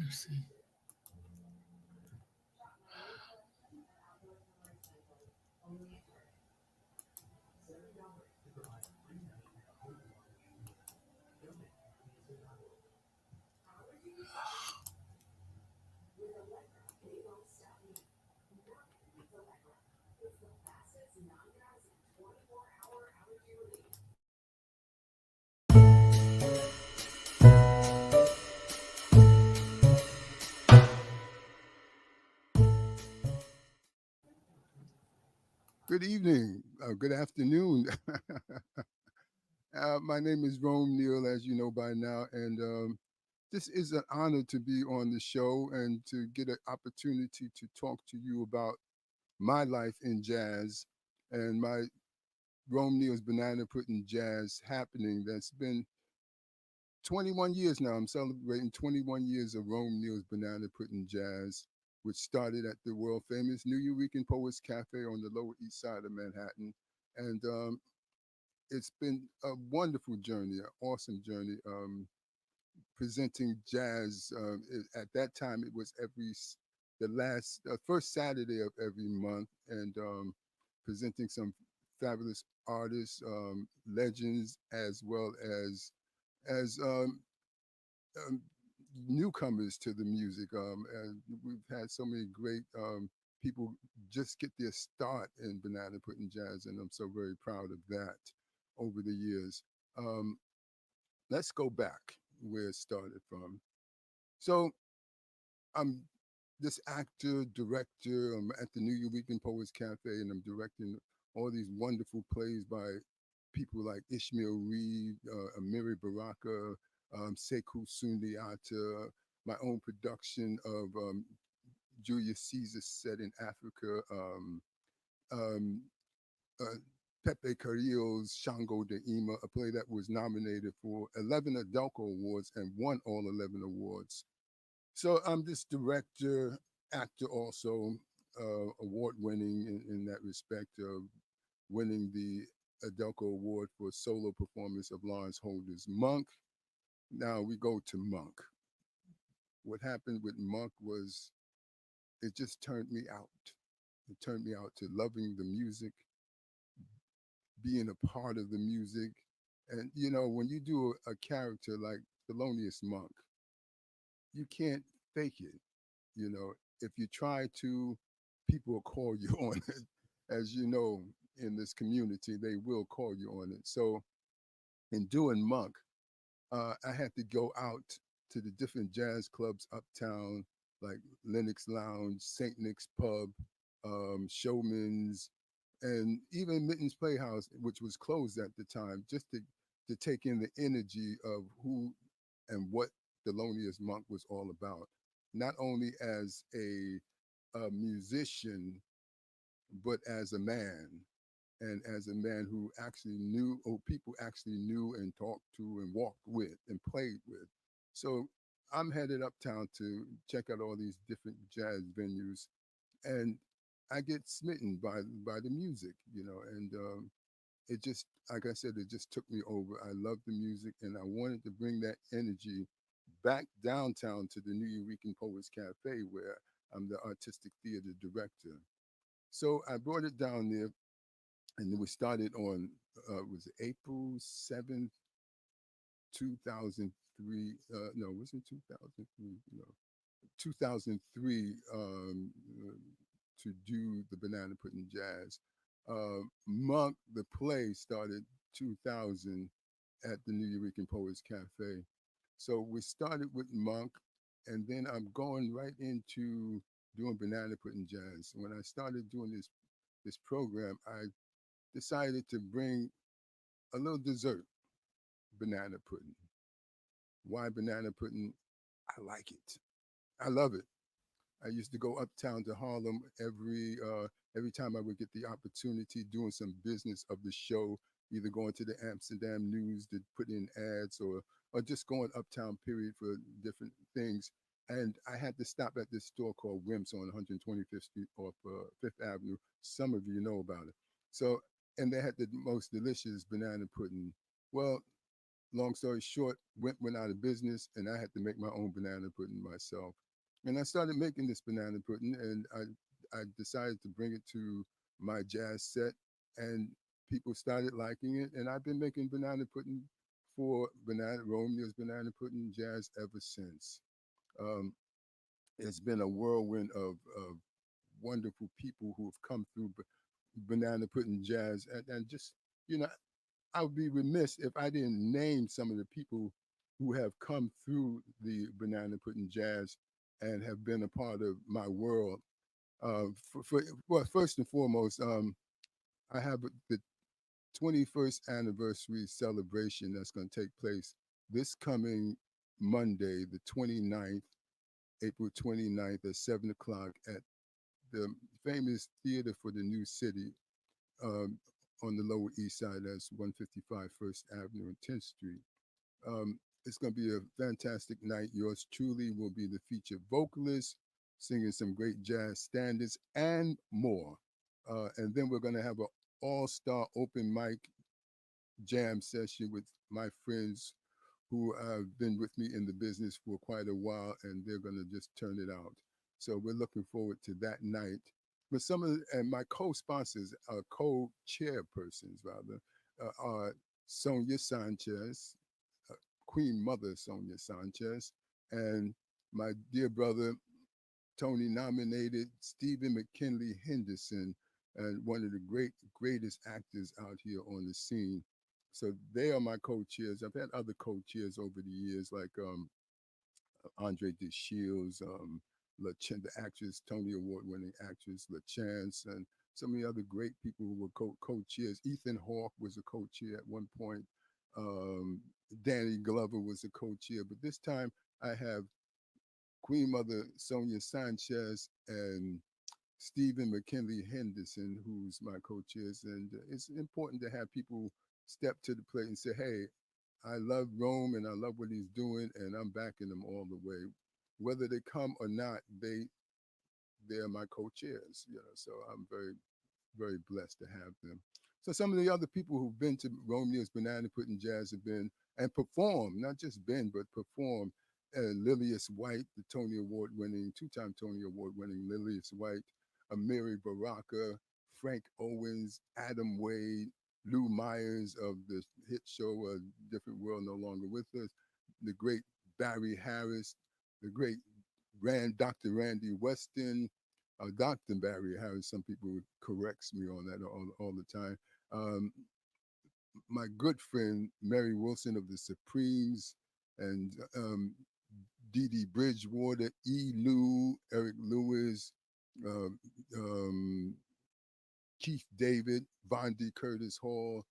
Let's see. Good evening, good afternoon. My name is Rome Neal, as you know by now, and this is an honor to be on the show and to get an opportunity to talk to you about my life in jazz and my Rome Neal's Banana Pudding Jazz happening. That's been 21 years now. I'm celebrating 21 years of Rome Neal's Banana Pudding Jazz, which started at the world famous New Eurekan Poets Cafe on the Lower East Side of Manhattan. And it's been a wonderful journey, an awesome journey. Presenting jazz at that time, it was the last first Saturday of every month, and presenting some fabulous artists, legends, as well as um, newcomers to the music. And we've had so many great people just get their start in banana pudding jazz, and I'm so very proud of that over the years. Um, let's go back where it started from. So I'm this actor, director. I'm at the New Eurekan Poets Cafe, and I'm directing all these wonderful plays by people like Ishmael Reed, Amiri Baraka, Sekou Sundiata, my own production of Julius Caesar set in Africa, um, uh, Pepe Carrillo's Shango de Ima, a play that was nominated for 11 Adelco Awards and won all 11 awards. So I'm this director, actor also, award winning in that respect of winning the Adelco Award for solo performance of Lawrence Holder's Monk. Now we go to Monk. What happened with Monk was it just turned me out. It turned me out to loving the music, being a part of the music. And you know, when you do a character like Thelonious Monk, you can't fake it. You know, if you try to, people will call you on it. As you know, in this community, they will call you on it. So in doing Monk, I had to go out to the different jazz clubs uptown, like Lennox Lounge, St. Nick's Pub, Showman's, and even Mitten's Playhouse, which was closed at the time, just to take in the energy of who and what Thelonious Monk was all about. Not only as a musician, but as a man, and as a man who actually knew, or people actually knew and talked to and walked with and played with. So I'm headed uptown to check out all these different jazz venues, and I get smitten by the music, you know, and it just, like I said, it just took me over. I love the music, and I wanted to bring that energy back downtown to the New Eurekan Poets Cafe, where I'm the artistic theater director. So I brought it down there, and we started on was it April 7th, 2003. No, it wasn't 2003. No, 2003 to do the Banana Pudding Jazz. Monk, the play, started 2000 at the New Eurekan Poets Cafe. So we started with Monk, and then I'm going right into doing Banana Pudding Jazz. When I started doing this program, I decided to bring a little dessert, banana pudding. Why banana pudding? I like it. I love it. I used to go uptown to Harlem every time I would get the opportunity doing some business of the show, either going to the Amsterdam News to put in ads or just going uptown period for different things. And I had to stop at this store called Wimps on 125th Street off Fifth Avenue. Some of you know about it. So, and they had the most delicious banana pudding. Well, long story short, went out of business, and I had to make my own banana pudding myself. And I started making this banana pudding, and I decided to bring it to my jazz set, and people started liking it. And I've been making banana pudding for banana Rome Neal's banana pudding jazz ever since. Um, it's been a whirlwind of wonderful people who have come through banana pudding jazz, and just you know I would be remiss if I didn't name some of the people who have come through the banana pudding jazz and have been a part of my world. Well, first and foremost, I have the 21st anniversary celebration that's going to take place this coming Monday, the 29th, April 29th at 7 o'clock at the famous Theater for the New City um, on the Lower East Side. That's 155 First Avenue and 10th Street. It's going to be a fantastic night. Yours truly will be the featured vocalist, singing some great jazz standards and more. And then we're going to have an all-star open mic jam session with my friends who have been with me in the business for quite a while, and they're going to just turn it out. So we're looking forward to that night. But some of and my co-sponsors, co-chairpersons rather, are Sonia Sanchez, uh, Queen Mother Sonia Sanchez, and my dear brother Tony nominated Stephen McKinley Henderson, and one of the greatest actors out here on the scene. So they are my co-chairs. I've had other co-chairs over the years, like Andre DeShields, the actress, Tony Award-winning actress LaChance, and so many other great people who were co-chairs. Ethan Hawke was a co-chair at one point. Um, Danny Glover was a co-chair, but this time I have Queen Mother Sonia Sanchez and Stephen McKinley Henderson, who's my co-chairs, and it's important to have people step to the plate and say, "Hey, I love Rome and I love what he's doing, and I'm backing him all the way, whether they come or not. They're my co-chairs, So I'm very blessed to have them. So some of the other people who've been to Romeo's Banana Pudding Jazz have been and performed, not just been, but performed. Lilius White, the Tony Award winning, two-time Tony Award winning Lilius White, Amiri Baraka, Frank Owens, Adam Wade, Lou Myers of the hit show Different World No Longer With Us, the great Barry Harris, the great Dr. Randy Weston, Dr. Barry Harris. Some people corrects me on that all the time. Um, my good friend Mary Wilson of the Supremes, and Dee Dee Bridgewater, E. Lou, Eric Lewis, um, um, Keith David, Von D. Curtis Hall,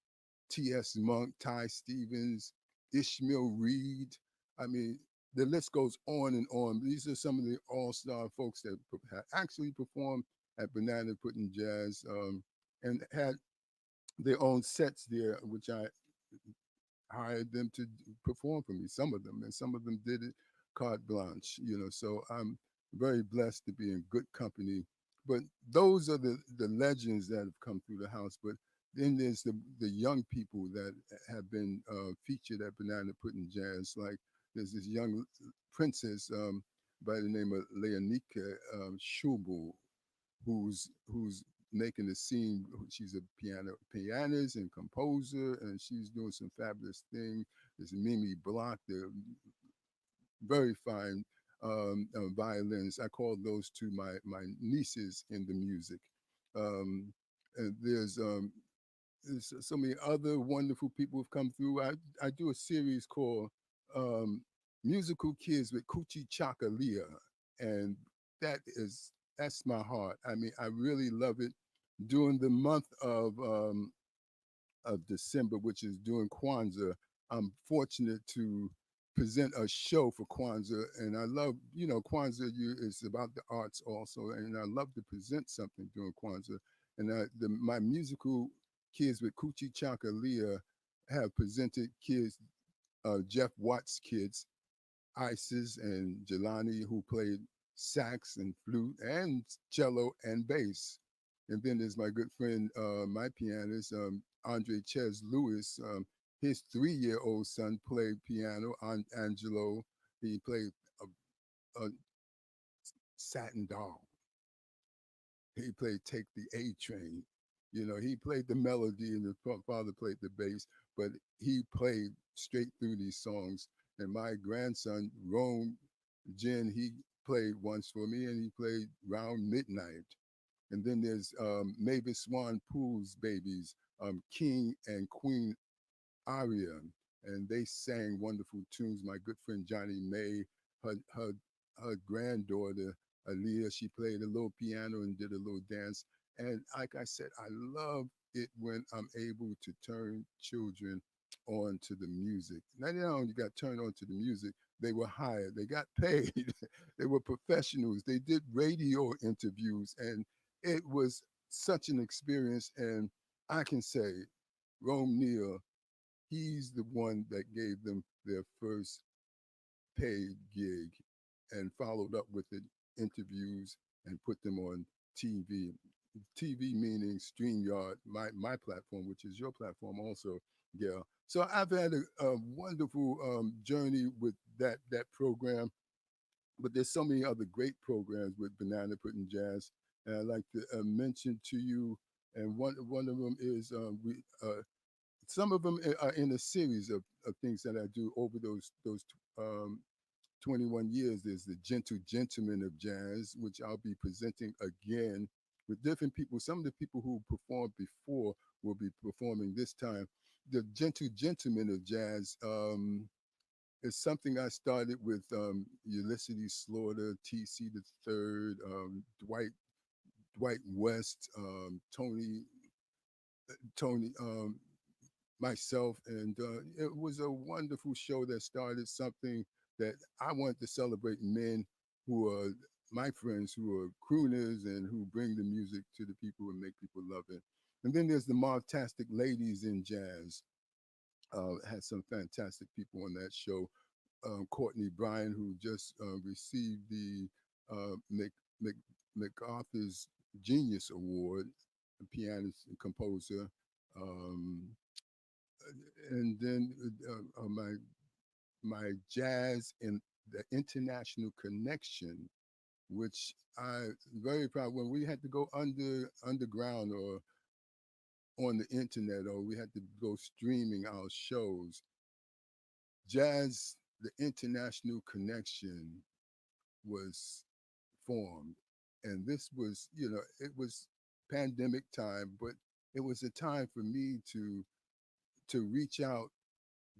T.S. Monk, Ty Stevens, Ishmael Reed. I mean, the list goes on and on. These are some of the all-star folks that have actually performed at Banana Pudding Jazz, and had their own sets there, which I hired them to perform for me. Some of them, and some of them did it carte blanche. So I'm very blessed to be in good company. But those are the legends that have come through the house. But then there's the young people that have been featured at Banana Pudding Jazz. Like there's this young princess by the name of Leonika Schubel, who's making the scene. She's a pianist and composer, and she's doing some fabulous things. There's Mimi Block, the very fine violins. I call those two my nieces in the music. Um, and there's so many other wonderful people who've come through. I do a series called um, Musical Kids with Kuchi Chaka Leah, and that's my heart. I mean, I really love it. During the month of December, which is during Kwanzaa, I'm fortunate to present a show for Kwanzaa, and I love, Kwanzaa is about the arts also, and I love to present something during Kwanzaa. And my musical kids with Kuchi Chaka Leah have presented kids, Jeff Watts' kids, Isis and Jelani, who played sax and flute and cello and bass. And then there's my good friend, my pianist, Andre Ches Lewis. His 3-year-old son played piano. Angelo, he played a satin doll. He played Take the A Train. You know, he played the melody and the father played the bass, but he played straight through these songs. And my grandson, Rome Jen, he played once for me and he played Round Midnight. And then there's Mavis Swan Poole's babies, King and Queen Aria, and they sang wonderful tunes. My good friend Johnny May, her her her granddaughter Aaliyah, she played a little piano and did a little dance. And like I said, I love it when I'm able to turn children on to the music. Not only got turned on to the music, they were hired, they got paid, they were professionals, they did radio interviews, and it was such an experience. And I can say, Rome Neal, he's the one that gave them their first paid gig and followed up with the interviews and put them on TV. TV meaning StreamYard, my platform, which is your platform also, Gail. So I've had a wonderful journey with that program, but there's so many other great programs with Banana Pudding Jazz. And I'd like to mention to you, and one of them is we some of them are in a series of things that I do over those 21 years. There's the Gentle Gentleman of Jazz, which I'll be presenting again with different people. Some of the people who performed before will be performing this time. The Gentle Gentleman of Jazz is something I started with Ulysses Slaughter, T.C. the Third, Dwight West, Tony myself, and it was a wonderful show that started something that I wanted to celebrate men who are my friends, who are crooners and who bring the music to the people and make people love it. And then there's the Martastic Ladies in Jazz. Had some fantastic people on that show. Courtney Bryan, who just received the Mc, MacArthur's Genius Award, a pianist and composer. Um, and then my jazz and the international connection, which I very proud when we had to go underground or on the internet, or we had to go streaming our shows. Jazz, the international connection was formed, and this was, it was pandemic time, but it was a time for me to reach out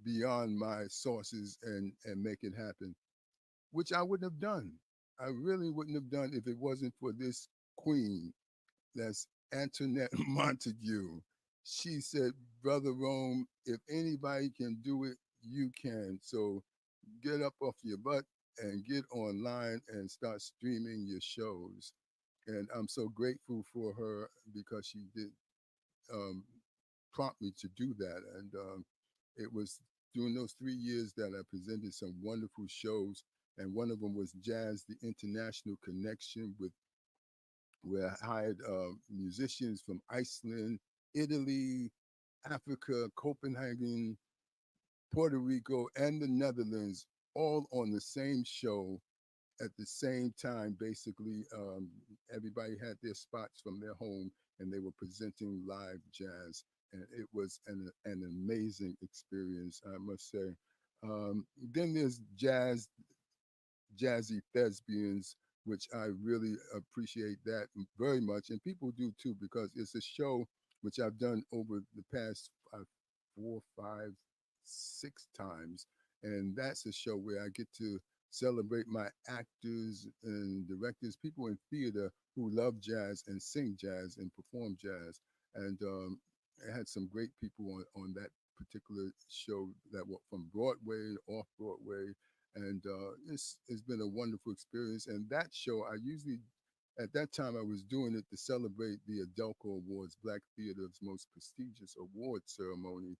beyond my sources and make it happen, which I wouldn't have done. I really wouldn't have done if it wasn't for this queen. That's Antoinette Montague. She said, Brother Rome, if anybody can do it, you can. So get up off your butt and get online and start streaming your shows. And I'm so grateful for her because she did um, prompt me to do that. And it was during those 3 years that I presented some wonderful shows. And one of them was Jazz, the International Connection, with where I hired musicians from Iceland, Italy, Africa, Copenhagen, Puerto Rico, and the Netherlands, all on the same show at the same time. Basically, everybody had their spots from their home, and they were presenting live jazz, and it was an amazing experience, I must say. Then there's Jazzy Thespians, which I really appreciate that very much, and people do too, because it's a show which I've done over the past 4, 5, 6 times, and that's a show where I get to celebrate my actors and directors, people in theater who love jazz and sing jazz and perform jazz, and I had some great people on that particular show that were from Broadway, off Broadway, and it's been a wonderful experience. And that show, I usually at that time I was doing it to celebrate the Adelco Awards, Black Theater's most prestigious award ceremony.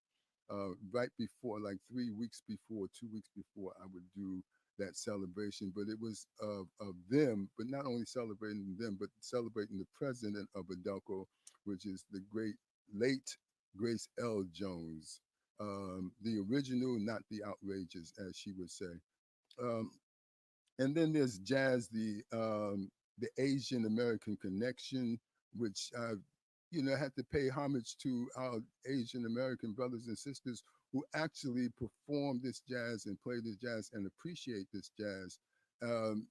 Right before, like 3 weeks before, 2 weeks before, I would do that celebration. But it was of them, but not only celebrating them, but celebrating the president of Adelco, which is the great late Grace L. Jones. the original, not the outrageous, as she would say. Um, and then there's jazz, the Asian American connection, which had to pay homage to our Asian American brothers and sisters who actually perform this jazz and play this jazz and appreciate this jazz. Um,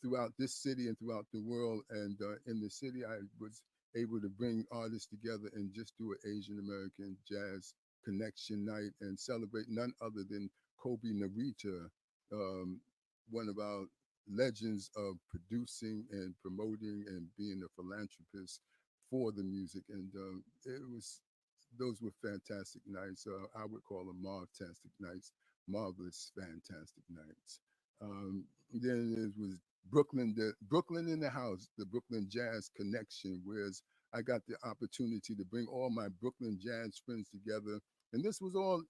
Throughout this city and throughout the world. And in the city, I was able to bring artists together and just do an Asian American jazz connection night and celebrate none other than Kobe Narita, um, one of our legends of producing and promoting and being a philanthropist for the music. And it was those were fantastic nights. I would call them martastic nights, marvelous, fantastic nights. Then it was Brooklyn in the house, the Brooklyn Jazz Connection, whereas I got the opportunity to bring all my Brooklyn jazz friends together, and this was all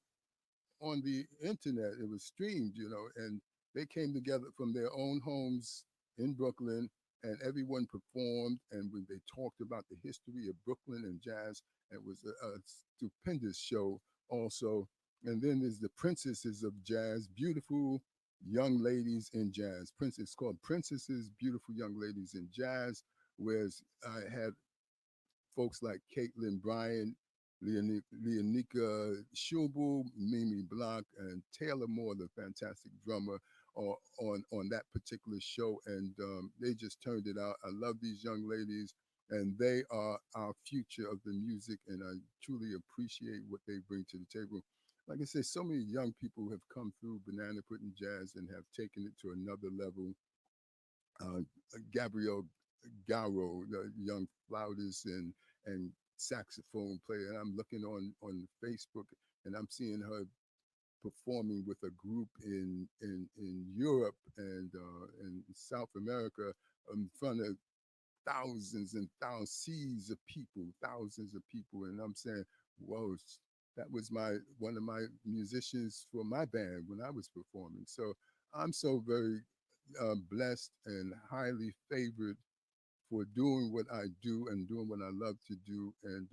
on the internet. It was streamed, and they came together from their own homes in Brooklyn, and everyone performed. And when they talked about the history of Brooklyn and jazz, it was a stupendous show, also. And then there's the Princesses of Jazz, beautiful young ladies in jazz. It's called Princesses, Beautiful Young Ladies in Jazz, whereas I had folks like Caitlin Bryant, Leonika Schubel, Mimi Block, and Taylor Moore, the fantastic drummer, on that particular show. And they just turned it out. I love these young ladies, and they are our future of the music, and I truly appreciate what they bring to the table. Like I said, so many young people have come through Banana Pudding Jazz and have taken it to another level. uh, Gabrielle Garrow, the young flautist and saxophone player. And I'm looking on Facebook and I'm seeing her performing with a group in Europe and in South America in front of thousands and thousands, seas of people, thousands of people. And I'm saying, whoa, that was my one of my musicians for my band when I was performing. So I'm so very blessed and highly favored for doing what I do and doing what I love to do. And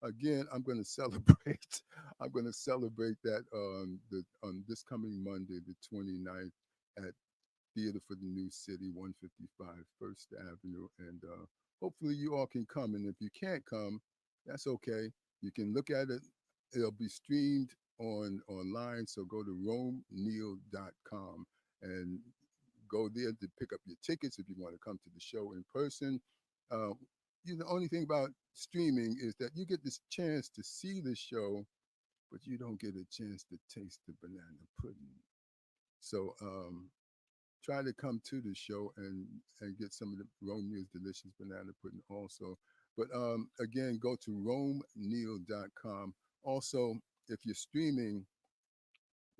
again, I'm going to celebrate. I'm going to celebrate that on this coming Monday, the 29th, at Theater for the New City, 155 First Avenue. And hopefully you all can come. And if you can't come, that's okay. You can look at it. It'll be streamed online. So go to romeneal.com and go there to pick up your tickets if you want to come to the show in person. Uh, the only thing about streaming is that you get this chance to see the show, but you don't get a chance to taste the banana pudding. So try to come to the show and get some of the Rome Neal's delicious banana pudding also. But again, go to romeneal.com. Also, if you're streaming,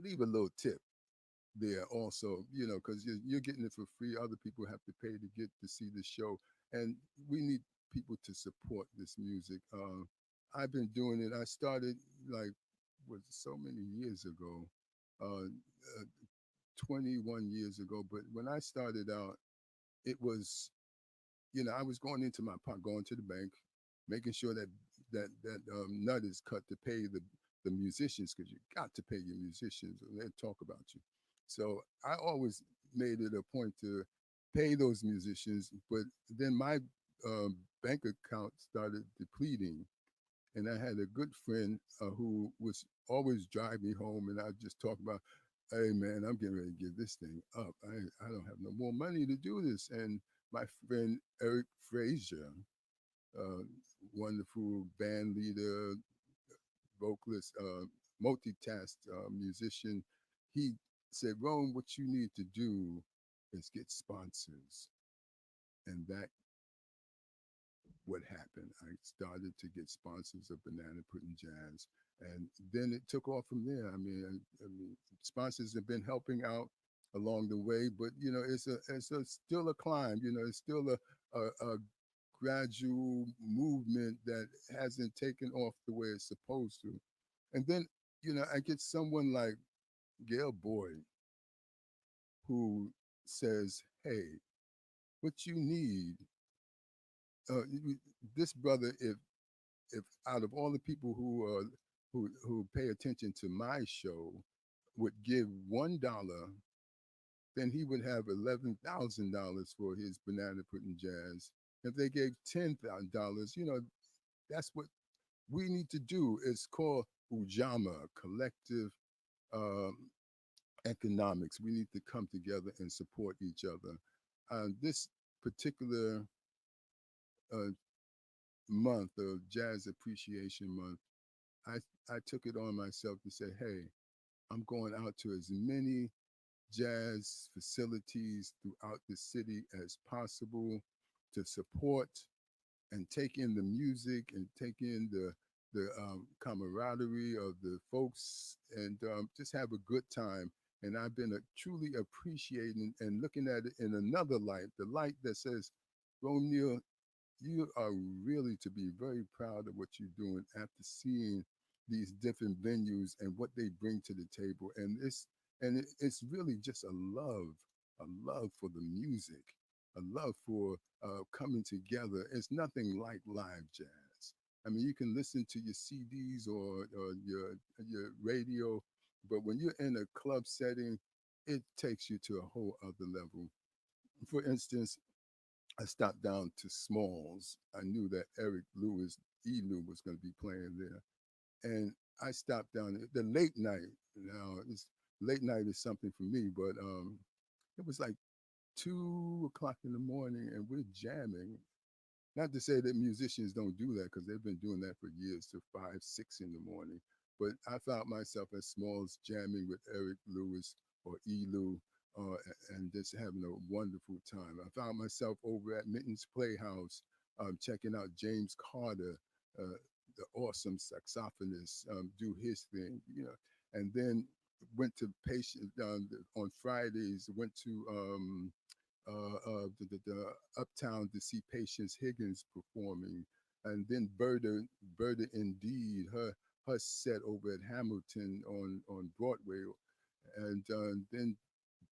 leave a little tip there also, because you're getting it for free. Other people have to pay to get to see the show. And we need people to support this music. I've been doing it. I started like, was so many years ago, uh, uh, 21 years ago. But when I started out, it was, I was going into my pot, going to the bank, making sure that nut is cut to pay the musicians because you got to pay your musicians or they'll talk about you. So I always made it a point to pay those musicians, but then my bank account started depleting, and I had a good friend who was always drive me home, and I just talk about, hey man, I'm getting ready to give this thing up. I don't have no more money to do this. And my friend Eric Frazier, uh, wonderful band leader, vocalist, multitask musician, he said, Rome, what you need to do is get sponsors. And that what happened. I started to get sponsors of Banana Pudding Jazz, and then it took off from there. I mean, sponsors have been helping out along the way, but it's still a climb. It's still a gradual movement that hasn't taken off the way it's supposed to. And then I get someone like Gail Boyd who says, "Hey, what you need." Uh, this brother, if out of all the people who are who pay attention to my show would give $1, then he would have $11,000 for his banana pudding jazz. If they gave $10,000, that's what we need to do. It's called Ujama, collective um, economics. We need to come together and support each other. This particular uh, month of Jazz Appreciation Month, I, I took it on myself to say, hey, I'm going out to as many jazz facilities throughout the city as possible to support and take in the music and take in the camaraderie of the folks and just have a good time. And I've been truly appreciating and looking at it in another light, the light that says, Rome Neal, you are really to be very proud of what you're doing after seeing these different venues and what they bring to the table. It's really just a love for the music, a love for coming together. It's nothing like live jazz. I mean, you can listen to your CDs or your radio, but when you're in a club setting, it takes you to a whole other level. For instance, I stopped down to Smalls. I knew that Eric Lewis, Lou, was going to be playing there, and I stopped down the late night. Now, late night is something for me, but it was like 2 o'clock in the morning, and we're jamming. Not to say that musicians don't do that because they've been doing that for years to 5, 6 in the morning. But I found myself at Smalls jamming with Eric Lewis or Elu and just having a wonderful time. I found myself over at Mitten's Playhouse checking out James Carter, uh, the awesome saxophonist, do his thing, and then went to patient on Fridays, went to the Uptown to see Patience Higgins performing, and then Berta Indeed, her set over at Hamilton on Broadway, and then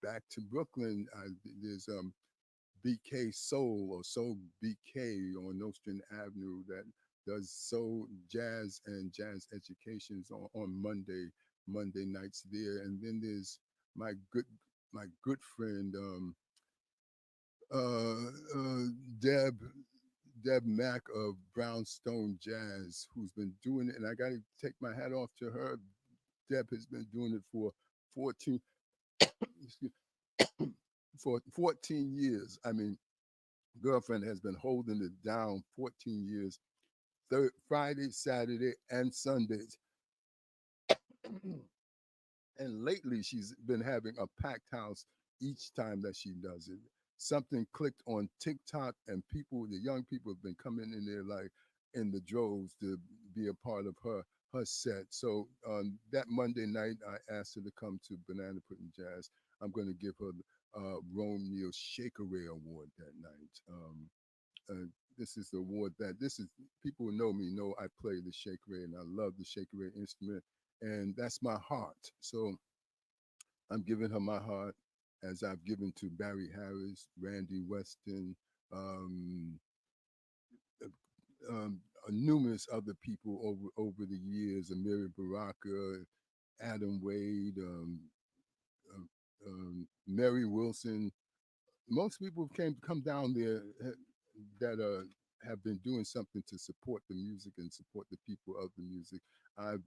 back to Brooklyn. There's BK Soul or Soul BK on Nostrand Avenue that does soul jazz and jazz educations on Monday nights there, and then there's my good my good friend uh, uh, Deb Deb Mack of Brownstone Jazz, who's been doing it, and I got to take my hat off to her. Deb has been doing it for 14 for 14 years. I mean, girlfriend has been holding it down 14 years, Friday, Saturday, and Sundays. And lately, she's been having a packed house each time that she does it. Something clicked on TikTok, and the young people have been coming in there like in the droves to be a part of her set. So that Monday night, I asked her to come to Banana Pudding Jazz. I'm going to give her the Rome Neal Shaker Ray Award that night. This is the award that this is people who know me know I play the shaker and I love the shaker instrument, and that's my heart. So I'm giving her my heart as I've given to Barry Harris, Randy Weston, um, numerous other people over the years, Amiri Baraka, Adam Wade, Mary Wilson. Most people came come down there that have been doing something to support the music and support the people of the music. I've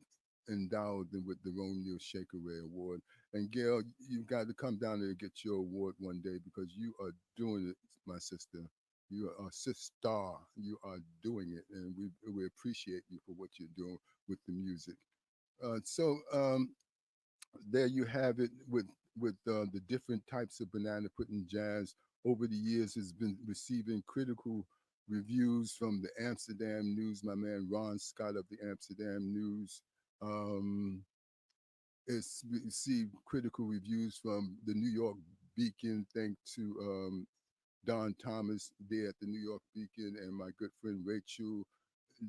endowed them with the Rome Neal Shaker Ray Award. And Gail, you've got to come down there and get your award one day because you are doing it, my sister. You are a sister. You are doing it, and we appreciate you for what you're doing with the music. So there you have it with the different types of banana pudding jazz over the years has been receiving critical reviews from the Amsterdam News. My man Ron Scott of the Amsterdam News. Um, it's received critical reviews from the New York Beacon. Thanks to Don Thomas there at the New York Beacon and my good friend Rachel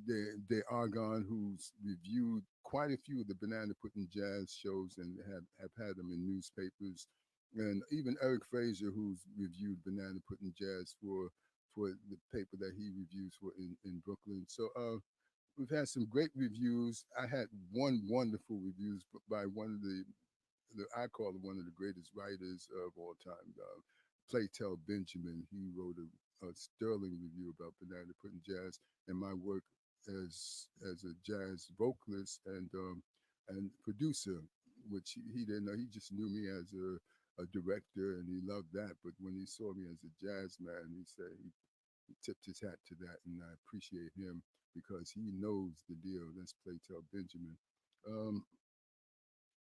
De Argon, who's reviewed quite a few of the Banana Pudding Jazz shows and have had them in newspapers, and even Eric Fraser, who's reviewed Banana Pudding Jazz for the paper that he reviews for in Brooklyn. So we've had some great reviews. I had one wonderful reviews by one of the I call him one of the greatest writers of all time, Playtel Benjamin. He wrote a sterling review about Banana Pudding Jazz and my work as a jazz vocalist and producer, which he didn't know. He just knew me as a director, and he loved that. But when he saw me as a jazz man, he said he tipped his hat to that, and I appreciate him because he knows the deal. Let's Playtel Benjamin. Um,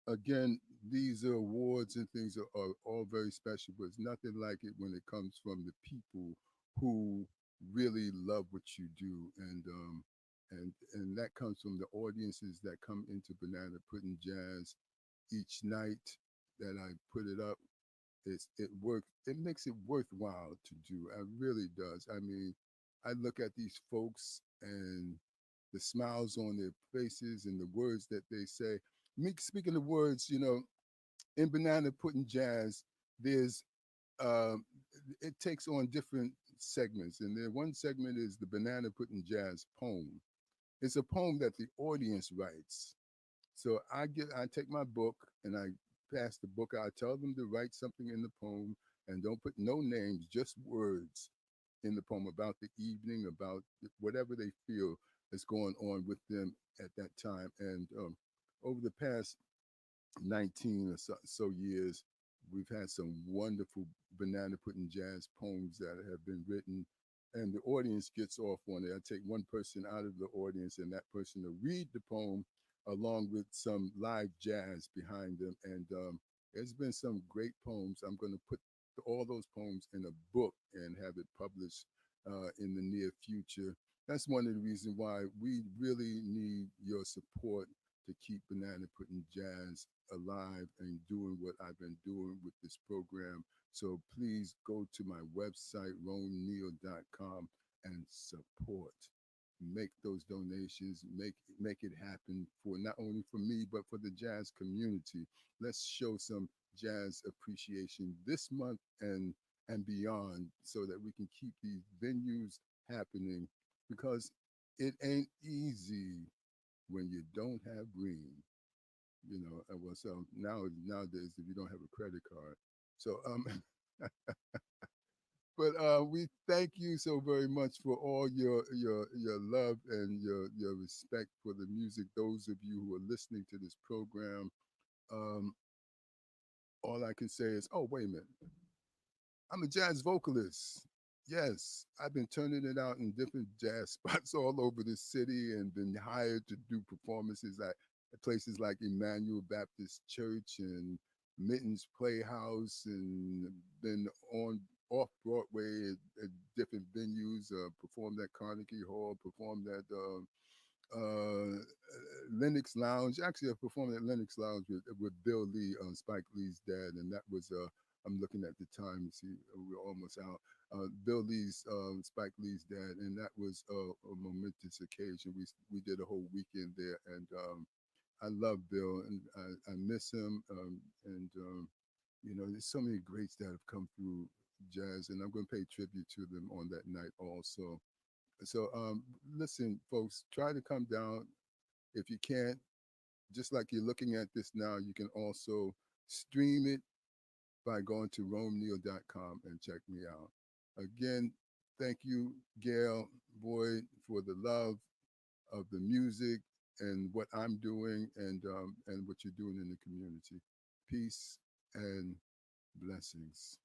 Again, these awards and things are all very special, but it's nothing like it when it comes from the people who really love what you do, and that comes from the audiences that come into Banana Pudding Jazz each night that I put it up. It works. It makes it worthwhile to do. It really does. I mean, I look at these folks and the smiles on their faces and the words that they say. Me speaking of words, in Banana Pudding Jazz, there's um, it takes on different segments, and then one segment is the Banana Pudding Jazz poem. It's a poem that the audience writes. So I take my book and I pass the book out. I tell them to write something in the poem and don't put no names, just words in the poem about the evening, about whatever they feel is going on with them at that time. And over the past 19 or so years, we've had some wonderful Banana Pudding Jazz poems that have been written, and the audience gets off on it. I take one person out of the audience, and that person will read the poem along with some live jazz behind them. And there's been some great poems. I'm going to put all those poems in a book and have it published in the near future. That's one of the reasons why we really need your support to keep Banana Pudding Jazz alive and doing what I've been doing with this program. So please go to my website, romeneal.com, and support. Make those donations, make it happen for not only for me, but for the jazz community. Let's show some jazz appreciation this month and beyond so that we can keep these venues happening because it ain't easy when you don't have green. Well, so nowadays if you don't have a credit card, so but we thank you so very much for all your love and your respect for the music. Those of you who are listening to this program, um, all I can say is, oh wait a minute, I'm a jazz vocalist. Yes, I've been turning it out in different jazz spots all over the city and been hired to do performances at places like Emmanuel Baptist Church and Mittens Playhouse, and been on off Broadway at different venues. Performed at Carnegie Hall. Performed at Lennox Lounge. Actually, I performed at Lennox Lounge with Bill Lee, Spike Lee's dad, and that was I'm looking at the time. You see, we're almost out. Bill Lee's, Spike Lee's dad, and that was a momentous occasion. We did a whole weekend there, and I love Bill, and I miss him. There's so many greats that have come through jazz, and I'm going to pay tribute to them on that night also. So, listen, folks, try to come down if you can't. Just like you're looking at this now, you can also stream it by going to romeneal.com and check me out. Again, thank you, Gail Boyd, for the love of the music and what I'm doing and what you're doing in the community. Peace and blessings.